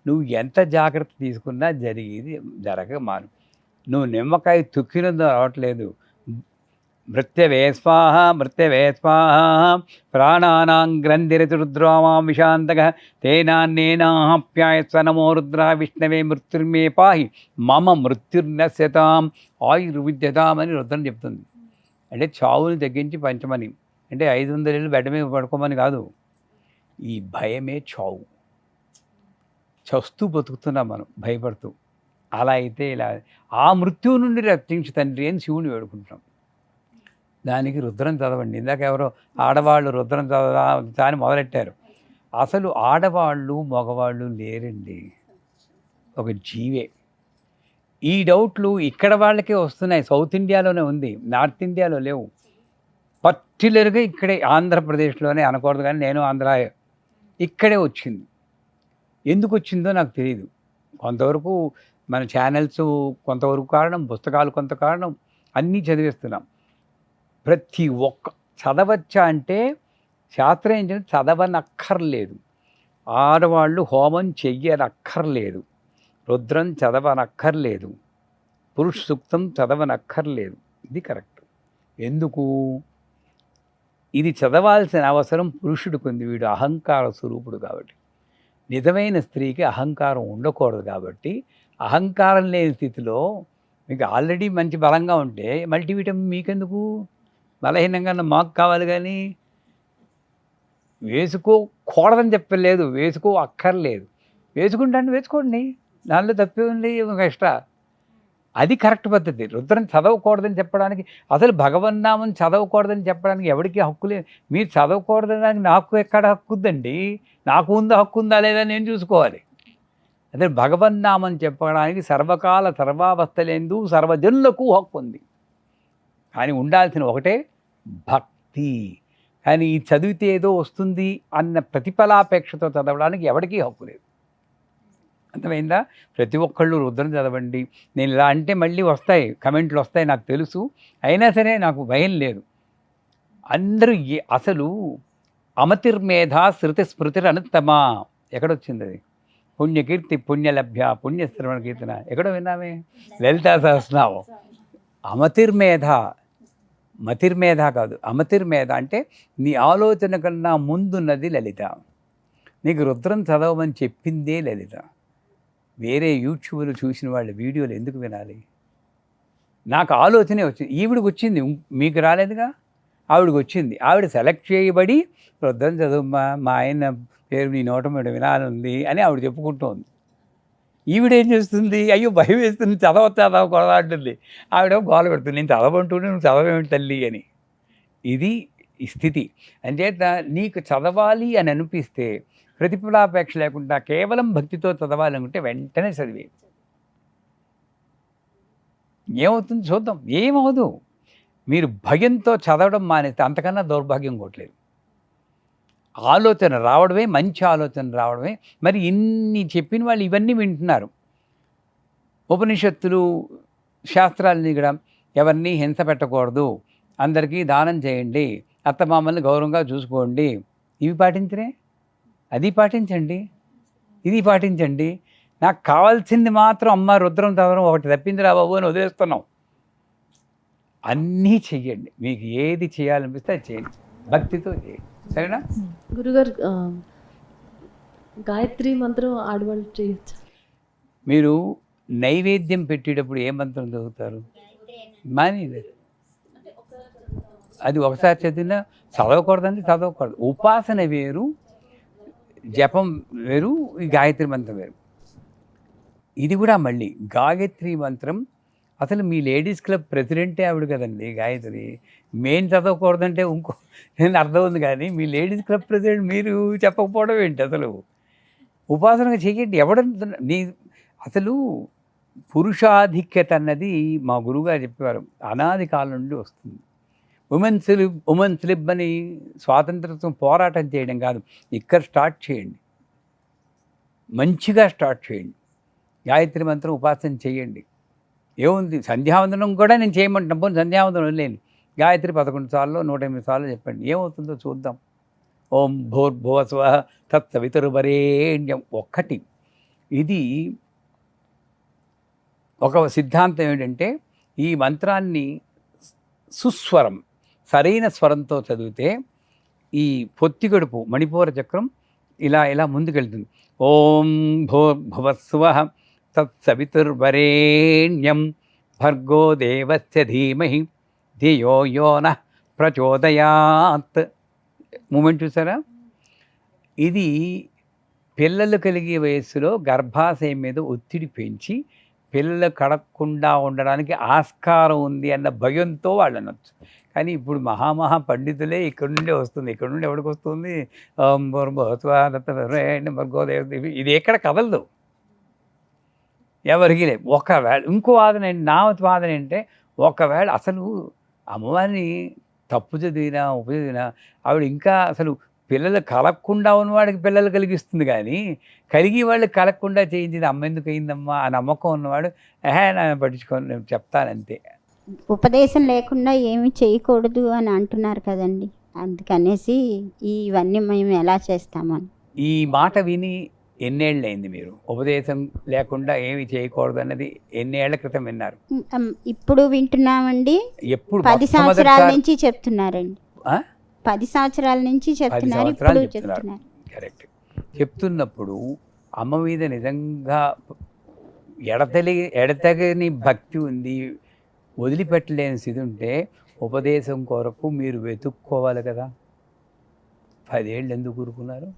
నువ్వు ఎంత జాగ్రత్త తీసుకున్నా జరిగేది జరగ మాను. నువ్వు నిమ్మకాయ తుక్కినందు రావట్లేదు, మృత్యవే స్వాహ మృత్యవే స్వాహ ప్రాణానాం గ్రంథిరతురుద్రామాం విశాంతక తేనాన్నేనాప్యాయస్వ నమో రుద్ర విష్ణవే మృత్యుర్మే పాహి మమ మృత్యుర్నశ్యతాం ఆయుర్విద్యతామని రుద్రం చెప్తుంది. అంటే చావుని తగ్గించి పంచమని, అంటే 500 ఏళ్ళు బెడ్డ మీద పడుకోమని కాదు. ఈ భయమే చావు. చస్తూ బతుకుతున్నాం మనం భయపడుతూ. అలా అయితే ఇలా ఆ మృత్యువు నుండి రక్షించు తండ్రి అని శివుని వేడుకుంటాం. దానికి రుద్రం చదవండి. ఇందాక ఎవరో ఆడవాళ్ళు రుద్రం చదవదా అని మొదలెట్టారు. అసలు ఆడవాళ్ళు మగవాళ్ళు లేరండి, ఒక జీవే. ఈ డౌట్లు ఇక్కడ వాళ్ళకే వస్తున్నాయి. సౌత్ ఇండియాలోనే ఉంది, నార్త్ ఇండియాలో లేవు. పర్టికులర్గా ఇక్కడే ఆంధ్రప్రదేశ్లోనే అనకూడదు, కానీ నేను ఆంధ్ర, ఇక్కడే వచ్చింది. ఎందుకు వచ్చిందో నాకు తెలియదు. కొంతవరకు మన ఛానల్స్ కొంతవరకు కారణం, పుస్తకాలు కొంత కారణం, అన్నీ చదివేస్తున్నాం. ప్రతి ఒక్క చదవచ్చా అంటే శాస్త్రం ఏంటంటే చదవనక్కర్లేదు. ఆడవాళ్ళు హోమం చెయ్యనక్కర్లేదు, రుద్రం చదవనక్కర్లేదు, పురుష సూక్తం చదవనక్కర్లేదు. ఇది కరెక్ట్. ఎందుకు? ఇది చదవాల్సిన అవసరం పురుషుడికి ఉంది. వీడు అహంకార స్వరూపుడు కాబట్టి. నిజమైన స్త్రీకి అహంకారం ఉండకూడదు కాబట్టి, అహంకారం లేని స్థితిలో మీకు ఆల్రెడీ మంచి బలంగా ఉంటే మల్టీవిటమిన్ మీకెందుకు? బలహీనంగా మాకు కావాలి. కానీ వేసుకోకూడదని చెప్పలేదు, వేసుకో అక్కర్లేదు. వేసుకుంటాను, వేసుకోండి, దానిలో తప్పే ఉంది. ఒక ఎక్స్ట్రా అది కరెక్ట్ పద్ధతి. రుద్రం చదవకూడదని చెప్పడానికి, అసలు భగవన్నామం చదవకూడదని చెప్పడానికి ఎవరికి హక్కు లేదు. మీరు చదవకూడదని నాకు ఎక్కడ హక్కు ఉందండి? నాకు ఉందా హక్కు ఉందా లేదా నేను చూసుకోవాలి. అదే భగవన్నామం చెప్పడానికి సర్వకాల సర్వావస్థలందు సర్వజనులకు హక్కు ఉంది. కానీ ఉండాల్సిన ఒకటే భక్తి. కానీ ఈ చదివితే ఏదో వస్తుంది అన్న ప్రతిఫలాపేక్షతో చదవడానికి ఎవరికీ హక్కు లేదు. అర్థమైందా? ప్రతి ఒక్కళ్ళు రుద్రం చదవండి. నేను ఇలా అంటే మళ్ళీ వస్తాయి, కమెంట్లు వస్తాయి, నాకు తెలుసు. అయినా సరే నాకు భయం లేదు. అందరూ అసలు అమతిర్మేధ శృతి స్మృతిరనుత్తమా ఎక్కడొచ్చింది అది? పుణ్యకీర్తి పుణ్యలభ్య పుణ్యశ్రవణ కీర్తన ఎక్కడో విన్నామే, లలితా సహస్రనామం. అమతిర్మేధ, మతిర్మేధ కాదు, అమతిర్మేధ అంటే నీ ఆలోచన కన్నా ముందున్నది లలిత. నీకు రుద్రం చదవమని చెప్పిందే లలిత. వేరే యూట్యూబ్లో చూసిన వాళ్ళ వీడియోలు ఎందుకు వినాలి? నాకు ఆలోచనే వచ్చింది, ఈవిడికి వచ్చింది, మీకు రాలేదుగా. ఆవిడకి వచ్చింది, ఆవిడ సెలెక్ట్ చేయబడి రుద్రం చదువుమ్మా, మా ఆయన పేరు నీ నోట మీద వినాలంది అని ఆవిడ చెప్పుకుంటోంది. ఈవిడేం చేస్తుంది? అయ్యో భయం వేస్తుంది, చదవకూడదా అంటుంది. ఆవిడ గోల పెడుతుంది, నేను చదవంటూనే నువ్వు చదవేమిటి తల్లి అని. ఇది ఈ స్థితి. అంచేత నీకు చదవాలి అని అనిపిస్తే ప్రతిఫలాపేక్ష లేకుండా కేవలం భక్తితో చదవాలనుకుంటే వెంటనే చదివే. ఏమవుతుంది చూద్దాం. ఏమవదు. మీరు భయంతో చదవడం మానేస్తే అంతకన్నా దౌర్భాగ్యం కొట్టలేదు. ఆలోచన రావడమే, మంచి ఆలోచన రావడమే. మరి ఇన్ని చెప్పిన వాళ్ళు ఇవన్నీ వింటున్నారు. ఉపనిషత్తులు, శాస్త్రాలని కూడా ఎవరిని హింస పెట్టకూడదు, అందరికీ దానం చేయండి, అత్తమామల్ని గౌరవంగా చూసుకోండి, ఇవి పాటించరే? అది పాటించండి, ఇది పాటించండి. నాకు కావాల్సింది మాత్రం అమ్మ రుద్రం చదవడం ఒకటి తప్పింది రా బాబు అని వదిలేస్తున్నాం. అన్నీ చెయ్యండి, మీకు ఏది చేయాలనిపిస్తే అది చేయండి, భక్తితో చేయండి. సరేనా? గురుగారు, గాయత్రి మంత్రం ఆడవాళ్ళు చేయొచ్చు. మీరు నైవేద్యం పెట్టేటప్పుడు ఏ మంత్రం చదువుతారు? మానేది అది ఒకసారి చదివినా చదవకూడదంటే చదవకూడదు. ఉపాసన వేరు, జపం వేరు, ఈ గాయత్రి మంత్రం వేరు. ఇది కూడా మళ్ళీ గాయత్రి మంత్రం అసలు మీ లేడీస్ క్లబ్ ప్రెసిడెంటే ఆవిడ కదండి గాయత్రి. మెయిన్ చదవకూడదంటే ఇంకో నేను అర్థం ఉంది, కానీ మీ లేడీస్ క్లబ్ ప్రెసిడెంట్ మీరు చెప్పకపోవడం ఏంటి? అసలు ఉపాసనగా చెయ్యండి. నీ అసలు పురుషాధిక్యత అన్నది మా గురువుగారు చెప్పేవారు, అనాది కాలం నుండి వస్తుంది. ఉమెన్స్ లిబ్ అని స్వాతంత్రత్వం పోరాటం చేయడం కాదు, ఇక్కడ స్టార్ట్ చేయండి, మంచిగా స్టార్ట్ చేయండి. గాయత్రి మంత్రం ఉపాసన చేయండి. ఏముంది, సంధ్యావందనం కూడా నేను చేయమంటాను. పోనీ సంధ్యావందనం లేని గాయత్రి 11 సార్లు 108 సార్లు చెప్పండి, ఏమవుతుందో చూద్దాం. ఓం భూర్భువస్వః తత్సవితుర్వరేణ్యం ఒక్కటి. ఇది ఒక సిద్ధాంతం ఏంటంటే, ఈ మంత్రాన్ని సుస్వరం, సరైన స్వరంతో చదివితే ఈ పొత్తిగడుపు మణిపూర చక్రం ఇలా ఇలా ముందుకెళ్తుంది. ఓం భూర్భువస్సువః తత్సవితుర్వరేణ్యం భర్గో దేవస్య ధీమహి ధియో యో నః ప్రచోదయాత్. మూమెంట్ చూసారా? ఇది పిల్లలు కలిగే వయస్సులో గర్భాశయం మీద ఒత్తిడి పెంచి పిల్లలు కడగకుండా ఉండడానికి ఆస్కారం ఉంది అన్న భయంతో వాళ్ళు అనొచ్చు. కానీ ఇప్పుడు మహామహా పండితులే ఇక్కడ నుండే వస్తుంది. ఇక్కడ నుండి ఎవరికి వస్తుంది? భర్గోదేవి. ఇది ఎక్కడ కదలదు, ఎవరికి లేదు. ఒకవేళ ఇంకో వాదన ఏంటి, నా వాదన ఏంటంటే, ఒకవేళ అసలు అమ్మవారిని తప్పు చదివినా ఉపచదివినా ఆవిడ ఇంకా అసలు పిల్లలు కలగకుండా ఉన్నవాడికి పిల్లలు కలిగిస్తుంది, కానీ కలిగి వాళ్ళు కలగకుండా చేయించింది అమ్మ ఎందుకు అయిందమ్మా ఆ నమ్మకం ఉన్నవాడు నా పట్టించుకొని నేను చెప్తానంతే. ఉపదేశం లేకుండా ఏమీ చేయకూడదు అని అంటున్నారు కదండి, అందుకనేసి ఇవన్నీ మేము ఎలా చేస్తామని. ఈ మాట విని ఎన్నేళ్ళు అయింది మీరు ఉపదేశం లేకుండా ఏమి చేయకూడదు అన్నది? ఎన్నేళ్ల క్రితం విన్నారు? ఇప్పుడు వింటున్నామండి. ఎప్పుడు? 10 సంవత్సరాల నుంచి చెప్తున్నారండి. 10 సంవత్సరాల నుంచి చెప్తున్నారు, ఇప్పుడు చెప్తున్నారు. కరెక్ట్. చెప్తున్నప్పుడు అమ్మ మీద నిజంగా ఎడతెగని భక్తి ఉంది, వదిలిపెట్టలేని స్థితి ఉంటే ఉపదేశం కొరకు మీరు వెతుక్కోవాలి కదా. 10 ఏళ్ళు ఎందుకు ఊరుకున్నారు?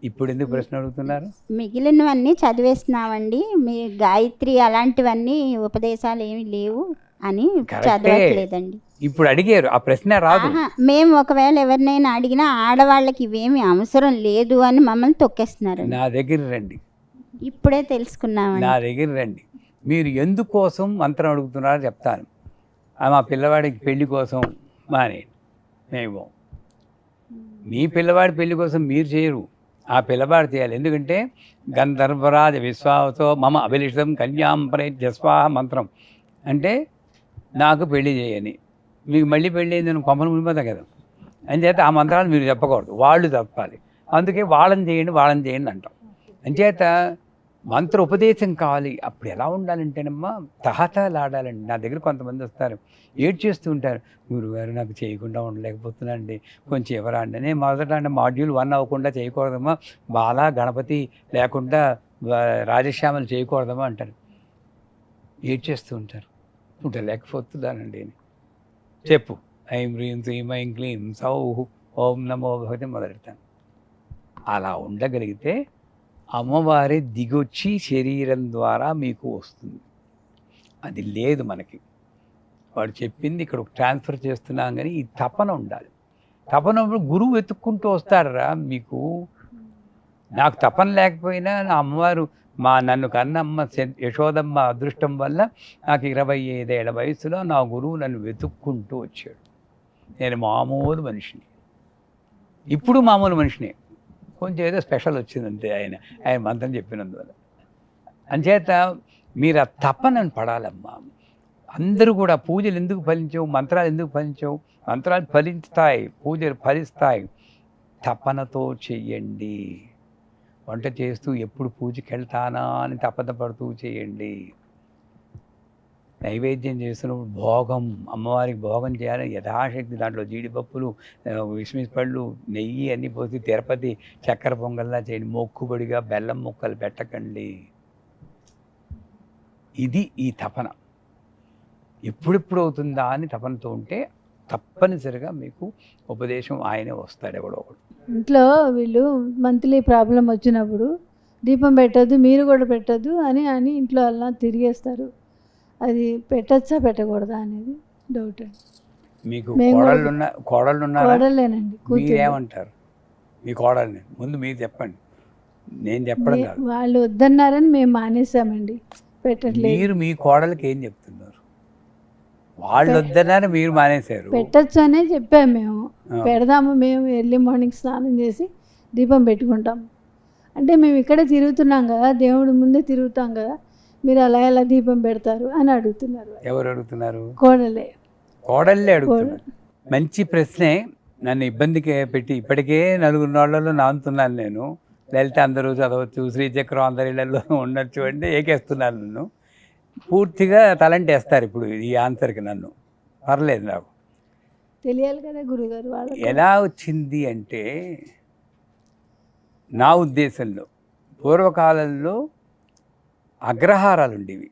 ఇప్పుడు ఎందుకు ప్రశ్న అడుగుతున్నారు? మిగిలినవన్నీ చదివేస్తున్నామండి, మీ గాయత్రి అలాంటివన్నీ ఉపదేశాలు ఏమి లేవు అని చదవట్లేదండి. ఇప్పుడు అడిగారు, ఆ ప్రశ్న రాదు. మేము ఒకవేళ ఎవరినైనా అడిగినా ఆడవాళ్ళకి ఇవేమి అవసరం లేదు అని మమ్మల్ని తొక్కేస్తున్నారు. నా దగ్గర రండి, ఇప్పుడే తెలుసుకున్నామండి. నా దగ్గర రండి. మీరు ఎందుకోసం మంత్రం అడుగుతున్నారో చెప్తాను. మా పిల్లవాడికి పెళ్లి కోసం మానేయండి, మేము. మీ పిల్లవాడి పెళ్లి కోసం మీరు చేయరు, ఆ పిల్లవాడు చేయాలి. ఎందుకంటే గంధర్వరాజ విశ్వాసతో మమ అభిలిషితం కన్యాం ప్రయస్వాహ మంత్రం అంటే నాకు పెళ్లి చేయని. మీకు మళ్ళీ పెళ్ళి అయిందని కొమ్మలు మునిపోతా కదా, అంచేత ఆ మంత్రాలు మీరు చెప్పకూడదు, వాళ్ళు చెప్పాలి. అందుకే వాళ్ళని చేయండి అంటాం. అంచేత మంత్ర ఉపదేశం కావాలి. అప్పుడు ఎలా ఉండాలంటేనమ్మా తహతలాడాలండి. నా దగ్గర కొంతమంది వస్తారు, ఏడ్చేస్తూ ఉంటారు, గురుగారు నాకు చేయకుండా ఉండలేకపోతున్నానండి, కొంచెం ఎవరా అండి. నేను మొదట అంటే మాడ్యూల్ 1 అవ్వకుండా చేయకూడదమ్మా, బాలా గణపతి లేకుండా రాజశ్యామలు చేయకూడదమ్మా అంటారు. ఏడ్చేస్తూ ఉంటారు, ఉండలేకపోతున్నానండి. చెప్పు ఐం హ్రీం శ్రీం ఐం క్లీం సౌహ్ ఓం నమో భగవతి మొదలెడతాను. అలా ఉండగలిగితే అమ్మవారి దిగొచ్చి శరీరం ద్వారా మీకు వస్తుంది. అది లేదు మనకి. వాడు చెప్పింది ఇక్కడ ట్రాన్స్ఫర్ చేస్తున్నాం, కానీ ఈ తపన ఉండాలి. తపన గురువు వెతుక్కుంటూ వస్తారా మీకు. నాకు తపన లేకపోయినా నా అమ్మవారు నన్ను కన్నమ్మ యశోదమ్మ అదృష్టం వల్ల నాకు 25 ఏళ్ల వయసులో నా గురువు నన్ను వెతుక్కుంటూ వచ్చాడు. నేను మామూలు మనిషిని, ఇప్పుడు మామూలు మనిషిని, కొంచెం ఏదో స్పెషల్ వచ్చిందంటే ఆయన మంత్రం చెప్పినందువల్ల. అంచేత మీరు ఆ తపనను పడాలమ్మా. అందరూ కూడా పూజలు ఎందుకు ఫలించవు, మంత్రాలు ఎందుకు ఫలించవు? మంత్రాలు ఫలిస్తాయి, పూజలు ఫలిస్తాయి. తపనతో చెయ్యండి. వంట చేస్తూ ఎప్పుడు పూజకి వెళ్తానా అని తపన పడుతూ చేయండి. నైవేద్యం చేస్తున్నప్పుడు భోగం, అమ్మవారికి భోగం చేయాలని యథాశక్తి దాంట్లో జీడిపప్పులు, విస్మిస్ పళ్ళు, నెయ్యి అన్నీ పోసి తిరుపతి చక్కెర పొంగల్లా చేయండి. మొక్కుబడిగా బెల్లం ముక్కలు పెట్టకండి. ఇది ఈ తపన. ఎప్పుడెప్పుడు అవుతుందా అని తపనతో ఉంటే తప్పనిసరిగా మీకు ఉపదేశం ఆయనే వస్తాడు, ఎవడో ఒకడు. ఇంట్లో వీళ్ళు మంత్లీ ప్రాబ్లం వచ్చినప్పుడు దీపం పెట్టద్దు, మీరు కూడా పెట్టద్దు అని ఇంట్లో అలా తిరిగేస్తారు. అది పెట్టచ్చా పెట్టకూడదా అనేది డౌట్ అండి. మీకు కోడళ్ళేనండి. మీరేమంటారు మీ కోడల్ని? ముందు మీరు చెప్పండి, నేను చెప్పడం కాదు. వాళ్ళు వద్దన్నారని మేము మానేసామండి, పెట్టట్లేదు. మీరు మీ కోడలకి ఏం చెప్తున్నారు? వాళ్ళు వద్దన్నారని మీరు మానేశారు. పెట్టచ్చు అనే చెప్పాము మేము. పెడదాము, మేము ఎర్లీ మార్నింగ్ స్నానం చేసి దీపం పెట్టుకుంటాం అంటే మేము ఇక్కడే తిరుగుతున్నాం కదా, దేవుడి ముందే తిరుగుతాం కదా, మీరు అలా ఎలా దీపం పెడతారు అని అడుగుతున్నారు. ఎవరు అడుగుతున్నారు? కోడలే అడుగుతున్నారు. మంచి ప్రశ్నే. నన్ను ఇబ్బందికి పెట్టి ఇప్పటికే 4 నాళ్ళలో నానుతున్నాను నేను. లలిత అందరూ చదవచ్చు, శ్రీచక్రం అందరి ఇళ్లలో ఉండొచ్చు అంటే ఏకేస్తున్నాను. నన్ను పూర్తిగా తలంటేస్తారు ఇప్పుడు ఈ ఆన్సర్కి. నన్ను పర్లేదు, నాకు తెలియాలి కదా గురుగారు వాళ్ళకి. ఎలా వచ్చింది అంటే, నా ఉద్దేశంలో పూర్వకాలంలో అగ్రహారాలు ఉండేవి.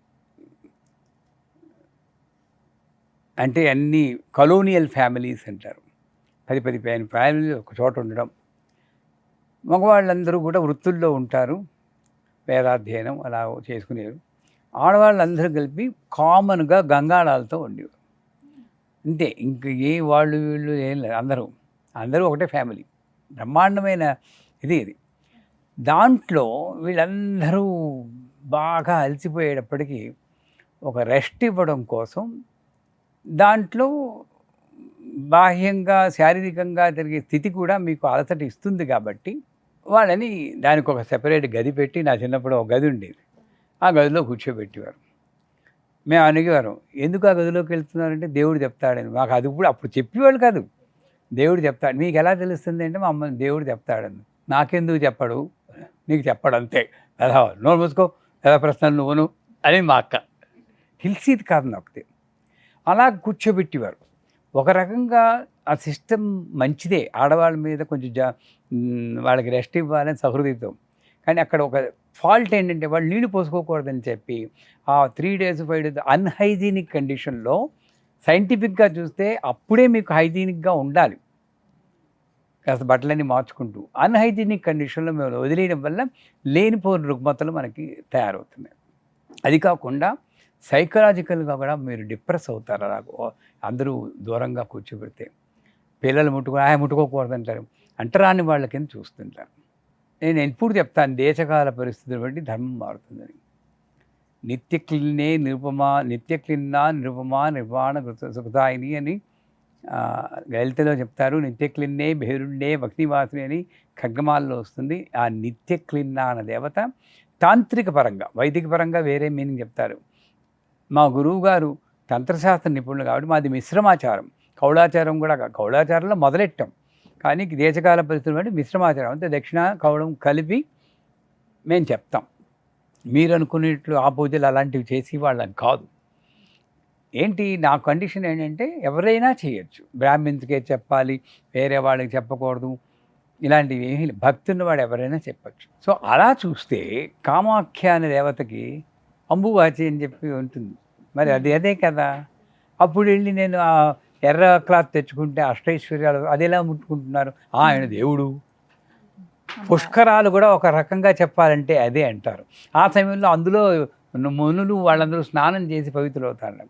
అంటే అన్ని కలోనియల్ ఫ్యామిలీస్ అంటారు. 10-15 ఫ్యామిలీలు ఒక చోట ఉండడం. మగవాళ్ళందరూ కూడా వృత్తుల్లో ఉంటారు, వేదాధ్యయనం అలా చేసుకునేవారు. ఆడవాళ్ళందరూ కలిపి కామన్గా గంగాళాలతో ఉండేవారు. అంతే, ఇంక ఏ వాళ్ళు వీళ్ళు ఏం లేదు, అందరూ ఒకటే ఫ్యామిలీ. బ్రహ్మాండమైన ఇది. దాంట్లో వీళ్ళందరూ బాగా అలసిపోయేటప్పటికీ ఒక రెస్ట్ ఇవ్వడం కోసం దాంట్లో బాహ్యంగా శారీరకంగా జరిగే స్థితి కూడా మీకు అలసట ఇస్తుంది కాబట్టి వాళ్ళని దానికి ఒక సెపరేట్ గది పెట్టి, నా చిన్నప్పుడు ఒక గది ఉండేది, ఆ గదిలో కూర్చోబెట్టేవారు. మేము అడిగేవారు, ఎందుకు ఆ గదిలోకి వెళ్తున్నారంటే దేవుడు చెప్తాడని. మాకు అది కూడా అప్పుడు చెప్పేవాళ్ళు కాదు, దేవుడు చెప్తాడు. మీకు ఎలా తెలుస్తుంది అంటే మా అమ్మ దేవుడు చెప్తాడని. నాకెందుకు చెప్పడు, నీకు చెప్పడు అంతే, ఎలా నోరు మూసుకో, ఎలా ప్రశ్నలు నువ్వును అని మా అక్క. తెలిసేది కాదు నాకు. అలా కూర్చోబెట్టేవారు. ఒక రకంగా ఆ సిస్టమ్ మంచిదే, ఆడవాళ్ళ మీద కొంచెం వాళ్ళకి రెస్ట్ ఇవ్వాలని సహృదయతం. కానీ అక్కడ ఒక ఫాల్ట్ ఏంటంటే వాళ్ళు నీళ్ళు పోసుకోకూడదని చెప్పి ఆ 3 days 5 days అన్హైజీనిక్ కండిషన్లో సైంటిఫిక్గా చూస్తే అప్పుడే మీకు హైజీనిక్గా ఉండాలి, కాస్త బట్టలన్నీ మార్చుకుంటూ. అన్హైజీనిక్ కండిషన్లో మేము వదిలేయడం వల్ల లేనిపోని రుగ్మతలు మనకి తయారవుతున్నాయి. అది కాకుండా సైకలాజికల్గా కూడా మీరు డిప్రెస్ అవుతారు. అలా అందరూ దూరంగా కూర్చోబెడితే పిల్లలు ముట్టుకోకూడదంటారు, అంటరాని వాళ్ళ కింద చూస్తుంటారు. నేను ఎప్పుడు చెప్తాను, దేశకాల పరిస్థితులు బట్టి ధర్మం మారుతుందని. నిత్యక్లిన్నే నిరుపమా నిర్వాణ సుఖదాయిని అని లలితలో చెప్తారు. నిత్యక్లిన్నే బెహరుండే భక్తివాసిని అని ఖడ్గమాల్లో వస్తుంది. ఆ నిత్యక్లిన్న అన్న దేవత తాంత్రిక పరంగా, వైదిక పరంగా వేరే మీనింగ్ చెప్తారు. మా గురువు గారు తంత్రశాస్త్ర నిపుణులు కాబట్టి మాది మిశ్రమాచారం, కౌళాచారం కూడా. కౌళాచారంలో మొదలెట్టాం, కానీ దేశకాల పరిస్థితులు బట్టి మిశ్రమాచారం అంటే దక్షిణ కౌళం కలిపి మేము చెప్తాం. మీరు అనుకునేట్లు ఆ పూజలు అలాంటివి చేసి వాళ్ళని కాదు. ఏంటి నా కండిషన్ ఏంటంటే ఎవరైనా చేయొచ్చు, బ్రాహ్మిన్స్కే చెప్పాలి, వేరే వాళ్ళకి చెప్పకూడదు, ఇలాంటివి ఏమీ భక్తున్నవాడు ఎవరైనా చెప్పచ్చు. సో అలా చూస్తే కామాఖ్య అనే దేవతకి అంబువాచి అని చెప్పి ఉంటుంది, మరి అదే కదా. అప్పుడు వెళ్ళి నేను ఆ ఎర్ర క్లాత్ తెచ్చుకుంటే అష్టైశ్వర్యాలు అది ఎలా ముట్టుకుంటున్నారు, ఆయన దేవుడు. పుష్కరాలు కూడా ఒక రకంగా చెప్పాలంటే అదే అంటారు. ఆ సమయంలో అందులో మునులు వాళ్ళందరూ స్నానం చేసి పవిత్రులవుతారు.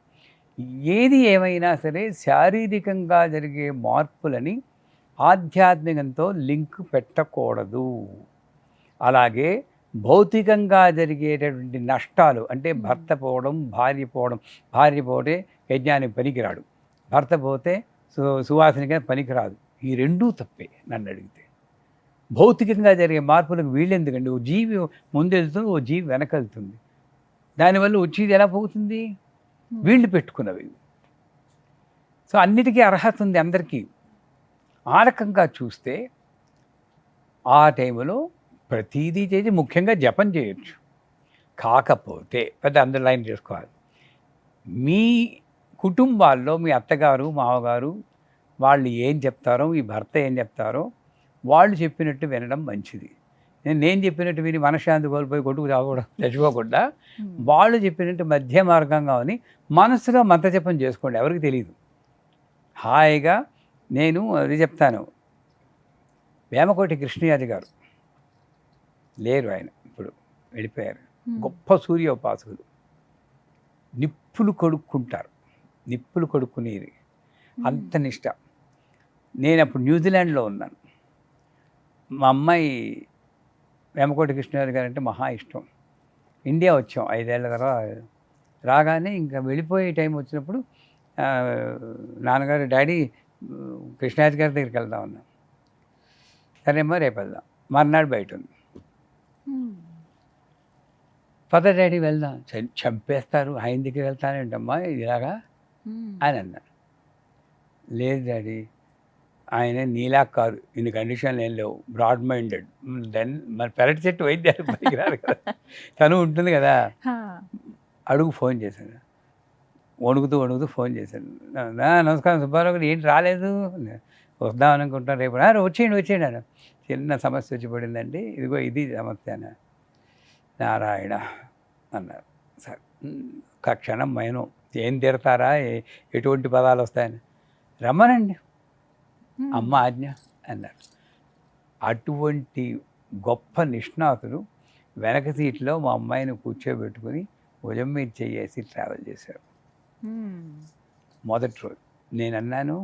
ఏది ఏమైనా సరే శారీరకంగా జరిగే మార్పులని ఆధ్యాత్మికంతో లింక్ పెట్టకూడదు. అలాగే భౌతికంగా జరిగేటటువంటి నష్టాలు అంటే భర్త పోవడం, భార్య పోతే యజ్ఞానికి పనికిరాడు, భర్త పోతే సువాసనగా పనికిరాదు. ఈ రెండూ తప్పే నన్ను అడిగితే. భౌతికంగా జరిగే మార్పులకు వీళ్ళెందుకండి, ఓ జీవి ముందెళ్తుంది, ఓ జీవి వెనకెళ్తుంది, దానివల్ల వచ్చేది ఎలా పోతుంది, వీళ్ళు పెట్టుకున్నవి. సో అన్నిటికీ అర్హత ఉంది అందరికీ. ఆ రకంగా చూస్తే ఆ టైంలో ప్రతీదీ చేసి ముఖ్యంగా జపం చేయొచ్చు. కాకపోతే పెద్ద అండర్లైన్ చేసుకోవాలి, మీ కుటుంబాల్లో మీ అత్తగారు మామగారు వాళ్ళు ఏం చెప్తారో, ఈ భర్త ఏం చెప్తారో వాళ్ళు చెప్పినట్టు వినడం మంచిది. నేను చెప్పినట్టు విని మనశ్శాంతి కోల్పోయి కొట్టుకు తెచ్చుకోకుండా వాళ్ళు చెప్పినట్టు మధ్య మార్గంగా అని మనసులో మంత్రజపం చేసుకోండి. ఎవరికి తెలియదు, హాయిగా. నేను అది చెప్తాను, వేమకోటి కృష్ణయాజి గారు లేరు, ఆయన ఇప్పుడు వెళ్ళిపోయారు. గొప్ప సూర్యోపాసకులు. నిప్పులు కొడుక్కుంటారు, నిప్పులు కొడుక్కునేది అంత నిష్ట. నేను అప్పుడు న్యూజిలాండ్లో ఉన్నాను. మా అమ్మాయి వేమకోటి కృష్ణయాజి గారు అంటే మహా ఇష్టం. ఇండియా వచ్చాం 5 ఏళ్ల తర్వాత. రాగానే ఇంకా వెళ్ళిపోయే టైం వచ్చినప్పుడు నాన్నగారు, డాడీ కృష్ణయాజి గారి దగ్గరికి వెళ్దాం అన్నాం. సరేమ్మా రేపు వెళ్దాం. మర్నాడు బయట ఉంది. పద డాడీ వెళ్దాం. చంపేస్తారు, ఆయన దగ్గర వెళ్తానేంటమ్మా ఇలాగా అని అన్నాడు. లేదు డాడీ, ఆయన నీలా కాదు, ఇన్ని కండిషన్లు ఏం లేవు, బ్రాడ్ మైండెడ్. దెన్ మరి పెరటి చెట్టు వైద్యానికి పనికిరాదు కదా, తను ఉంటుంది కదా. అడుగు ఫోన్ చేశాను, వణుకుతూ ఫోన్ చేశాడు. నమస్కారం సుబ్బారావు గారు, ఏంటి రాలేదు? వద్దాం అనుకుంటాను రేపు. వచ్చేయండి అన్న. చిన్న సమస్య వచ్చి పడిందండి, ఇదిగో ఇది సమస్య అన్న. నారాయణ అన్నారు. సరే ఒక క్షణం మైనం, ఏం తిడతారా, ఎటువంటి పదాలు వస్తాయని. రమ్మనండి, అమ్మ ఆజ్ఞ అన్నారు. అటువంటి గొప్ప నిష్ణాతులు వెనక సీట్లో మా అమ్మాయిని కూర్చోబెట్టుకుని భుజం మీద చేసి ట్రావెల్ చేశారు. మొదటి రోజు నేను అన్నాను,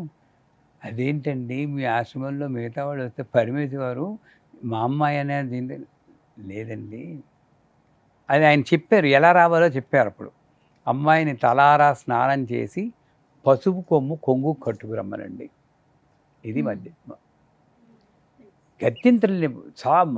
అదేంటండి మీ ఆశ్రమంలో మిగతా వాళ్ళు వస్తే పరిమితి వారు మా అమ్మాయి అనేది లేదండి. అది ఆయన చెప్పారు, ఎలా రావాలో చెప్పారు. అప్పుడు అమ్మాయిని తలారా స్నానం చేసి పసుపు కొంగు కట్టుకురమ్మనండి. ఇది మధ్య గత్యంతరం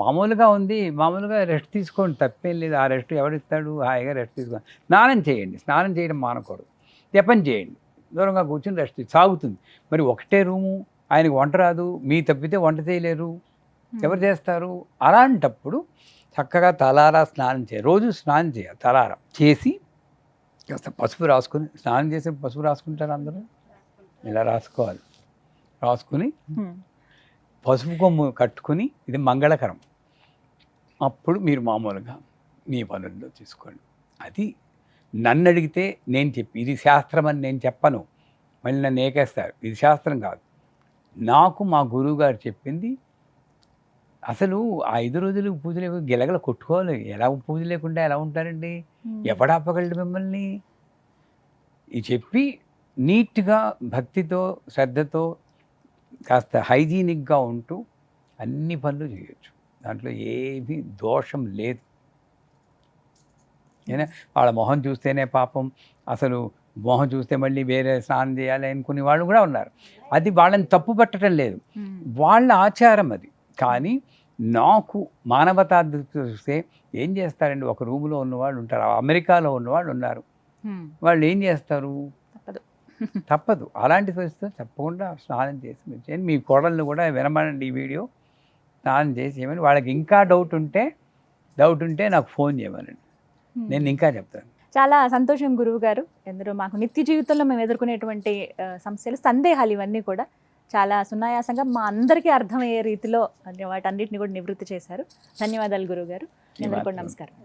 మామూలుగా ఉంది, మామూలుగా రెస్ట్ తీసుకోండి, తప్పేం లేదు. ఆ రెస్ట్ ఎవరిస్తాడు? హాయిగా రెస్ట్ తీసుకోండి. స్నానం చేయండి, స్నానం చేయడం మానకూడదు, జపం చేయండి, దూరంగా కూర్చొని రెస్ట్ సాగుతుంది. మరి ఒకటే రూము, ఆయనకు వంట రాదు, మీ తప్పితే వంట చేయలేరు, ఎవరు చేస్తారు? అలాంటప్పుడు చక్కగా తలారా స్నానం చేయాలి. రోజు స్నానం చేయాలి, తలారా చేసి కాస్త పసుపు రాసుకొని, స్నానం చేసి పసుపు రాసుకుంటారు అందరూ, ఇలా రాసుకోవాలి. రాసుకుని పసుపు కొమ్ము కట్టుకుని, ఇది మంగళకరం. అప్పుడు మీరు మామూలుగా మీ పనుల్లో తీసుకోండి. అది నన్ను అడిగితే నేను చెప్పి, ఇది శాస్త్రం అని నేను చెప్పను, మళ్ళీ నన్ను ఏకేస్తారు. ఇది శాస్త్రం కాదు, నాకు మా గురువు గారు చెప్పింది. అసలు ఆ 5 రోజులు పూజలు గిలగల కొట్టుకోవాలి. ఎలా పూజ లేకుండా ఎలా ఉంటారండి? ఎవడాపగలడు మిమ్మల్ని? ఇది చెప్పి నీట్గా భక్తితో శ్రద్ధతో కాస్త హైజీనిక్గా ఉంటూ అన్ని పనులు చేయొచ్చు. దాంట్లో ఏమీ దోషం లేదు. ఏనా వాళ్ళ మొహం చూస్తేనే పాపం, అసలు మొహం చూస్తే మళ్ళీ వేరే స్నానం చేయాలి అనుకునే వాళ్ళు కూడా ఉన్నారు. అది వాళ్ళని తప్పు పట్టడం లేదు, వాళ్ళ ఆచారం అది. కానీ నాకు మానవతా చూస్తే ఏం చేస్తారండి, ఒక రూములో ఉన్నవాళ్ళు ఉంటారు, అమెరికాలో ఉన్నవాళ్ళు ఉన్నారు, వాళ్ళు ఏం చేస్తారు? తప్పదు. అలాంటి పరిస్థితులు తప్పకుండా స్నానం చేసి మీరు చేయండి. మీ కోడళ్ళు కూడా వినమనండి ఈ వీడియో, స్నానం చేసి చేయమని. వాళ్ళకి ఇంకా డౌట్ ఉంటే నాకు ఫోన్ చేయమనండి, నేను ఇంకా చెప్తాను. చాలా సంతోషం గురువు గారు. ఎందరో మాకు నిత్య జీవితంలో మేము ఎదుర్కొనేటువంటి సమస్యలు, సందేహాలు ఇవన్నీ కూడా చాలా సునాయాసంగా మా అందరికీ అర్థమయ్యే రీతిలో వాటన్నిటిని కూడా నివృత్తి చేశారు. ధన్యవాదాలు గురువు గారు. అందరికీ కూడా నమస్కారం.